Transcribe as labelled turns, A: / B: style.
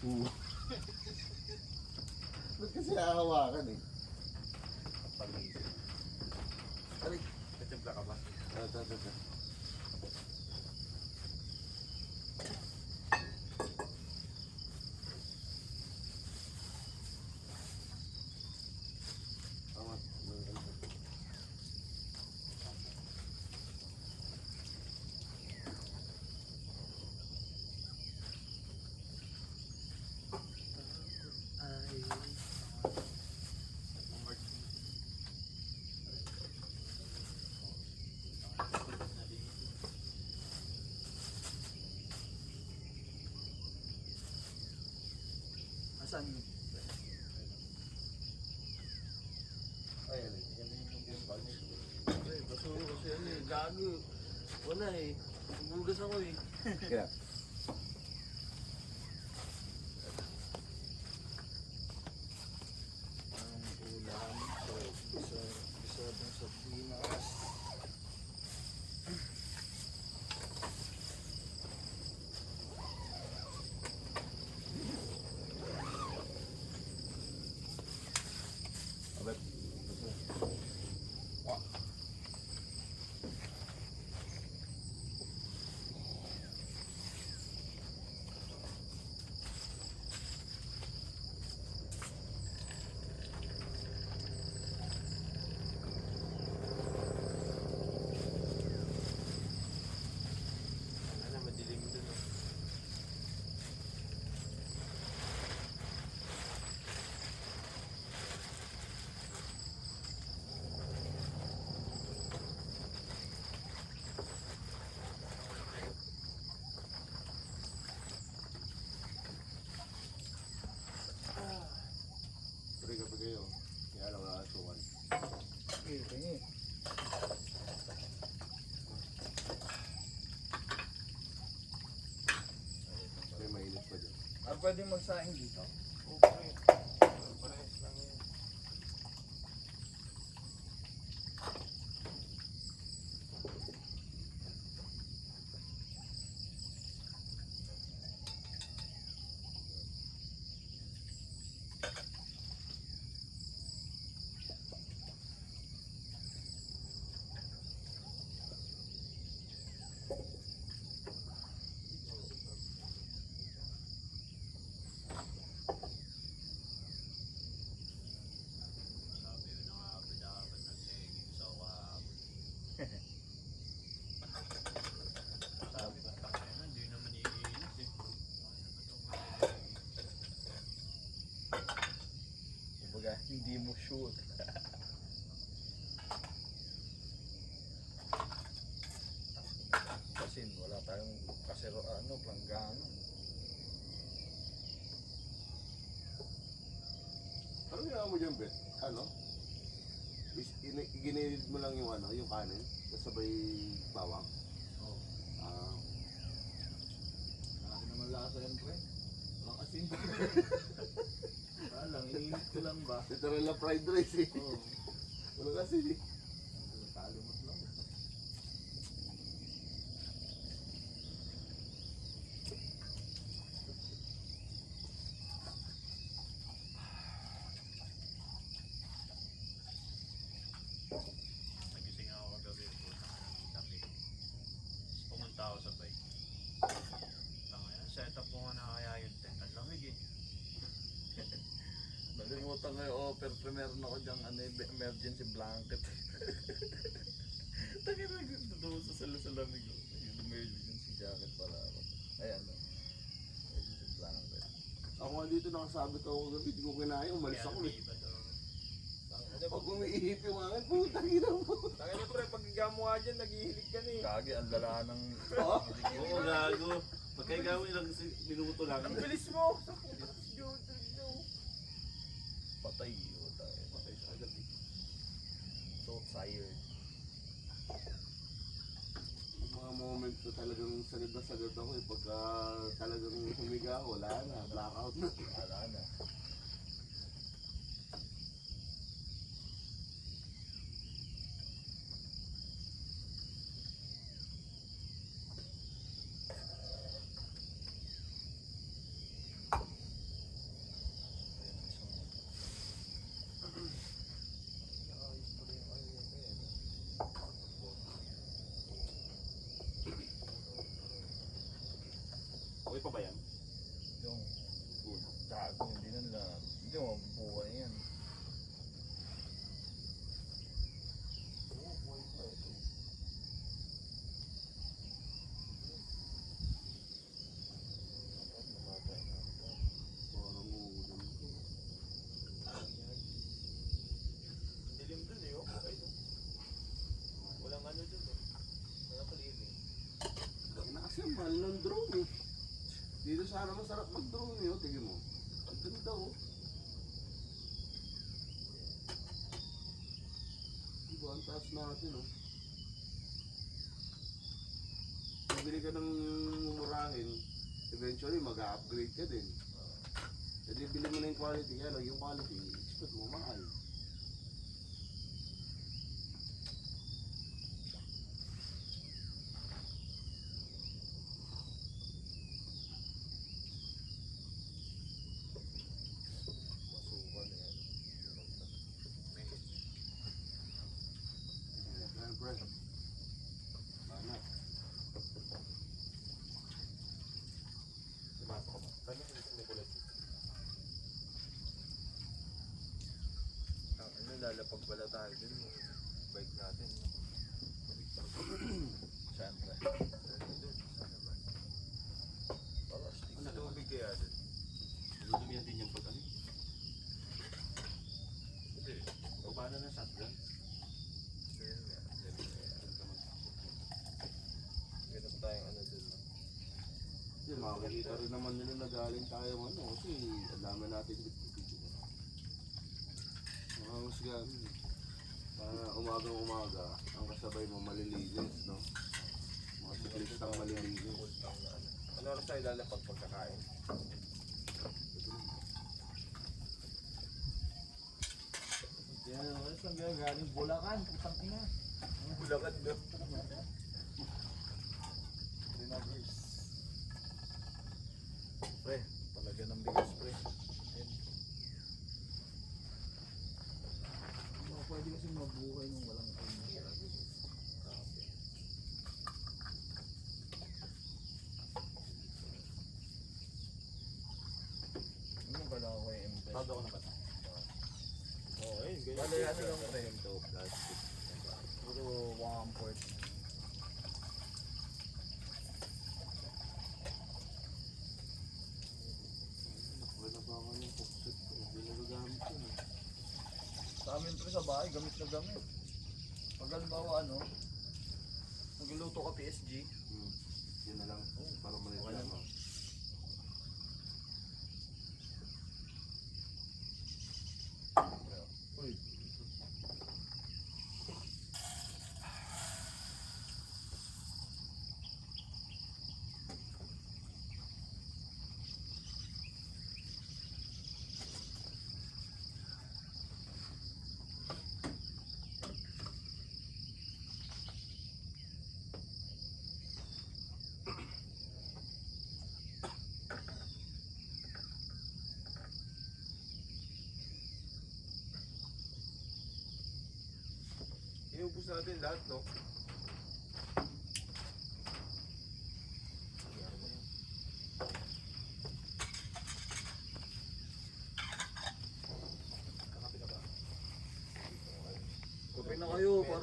A: Ba't kasi hahawakan eh?
B: Pag-isip.
A: Aray.
B: Natimpla ka ba?
A: Ito. Tama.
B: Asan?
A: Ayan, yung bag niya.
B: Ay, basuro kasi ano eh. Gago. Wala eh. Bumugas ako eh.
A: Kaya.
B: Ang ulam. So, isa dun sa Pinas.
A: Abet.
B: Ano, madilim dun oh.
A: Pwede ka pa kayo. Kaya lang nakatukan.
B: Okay.
A: May mainit pa dyan.
B: Pwede magsaing dito?
C: Okay. Parehas lang yun.
B: Kumbaga, hindi mo sure. Kasi wala tayong kasero, planggano.
A: Ano ginawa mo dyan, Bet? Ano? Ginilid mo lang yung yung kanin, kasabay bawang.
B: Oo.
A: Ah,
B: Nakaka naman lasa yan, pre. Walang asin. Lang, iniinit ko lang ba?
A: literal na fried rice eh.
B: Oo.
A: Wala kasi eh.
B: Kalimot lang.
C: Nagising ako kagabi po ng tabi. Pumunta ako sa bike. Set up ko nga na kaya yung tent. Ang lamig eh.
B: Nalimutan ko yung offer. Meron ako dyang emergency blanket. Taki na nagtutuwa sa lamig. Yung emergency jacket pala ako. Ayan o. Emergency blanket.
A: Ako nga dito nakasabit ako gabi, hindi ko kinaya, umalis ako eh.
C: Iba to.
A: Pag umiihip yung hangin, putang ina mo.
C: Tangin na pre, pag higa mo nga dyan, naghihilig ka na eh.
B: Kagi, ang lala ng...
A: Oo.
D: Oo, gago. Pagkaigaw mo ilang minuto lang.
C: Ang bilis mo!
B: Patay yun tayo.
A: Patay sa agad eh.
B: So tired.
A: Yung mga moment na talagang sagad na sagad ako eh. Pagka talagang humiga ako, wala na, blackout na.
B: Wala na.
D: Okay pa ba yan?
B: Yung gago, hindi na nila. Hindi mo buhay yan. Oo, buhay pa ito. Dapat namatay na ito.
A: Parang uulan ko.
C: Dilim dun eh, oh. Ay, no. Walang ano dun eh. Walang clearing.
A: Kasi mahal ng drone eh. Dito sana masarap mag-drone eh. Tingin mo. Ang ganda oh. Diba, ang taas natin oh. Bibili ka ng mumurahin, eventually mag-upgrade ka din. Jadi bili mo na yung quality, kaya lang yung quality, expect mo mahal.
B: Masukan na yan.
A: Siyempre. Mana.
B: Pumasok ka ba? Paano kung gusto ni Kulit? Ano, lalapag pala tayo din yung bike natin. Siyempre. Para stick sa tubig kaya din.
D: Dudumihan din yung pag ano.
B: Hindi.
D: O paano na shotgun?
B: Ganyan nga. Ganun tayong ano din.
A: Kasi makikita rin naman nila na galing tayo ano, kasi ang dami natin dito. Mga para umagang-umaga, ang kasabay mo malilinis, no? Mga siklistang malilinis.
B: Ano oras tayo lalapag pagkakain?
C: Yan, wala siyang gagaling Bulacan, putang ina.
B: Bulacan daw. Dinavers. Pre, palagyan ng bigas pre. Ayan.
C: Pwede kasi mabuhay nung walang ano.
B: Ano ba lang ako yung M-Test?
D: Bago ako na ba?
B: Oo, ayun. Ganyan. Bale, ano lang pre? Plastic. Puro 1/4.
A: Wala ba ako ng cookset ko? Hindi nagagamit yun eh.
B: Sa amin pre sa bahay, gamit na gamit. Pag halimbawa ano, magluluto ka PSG,
A: Yun na lang, para maliit
B: Okay
A: lang.
B: lang.
A: oh.
B: uy, iubos natin lahat, no? Kape na kayo para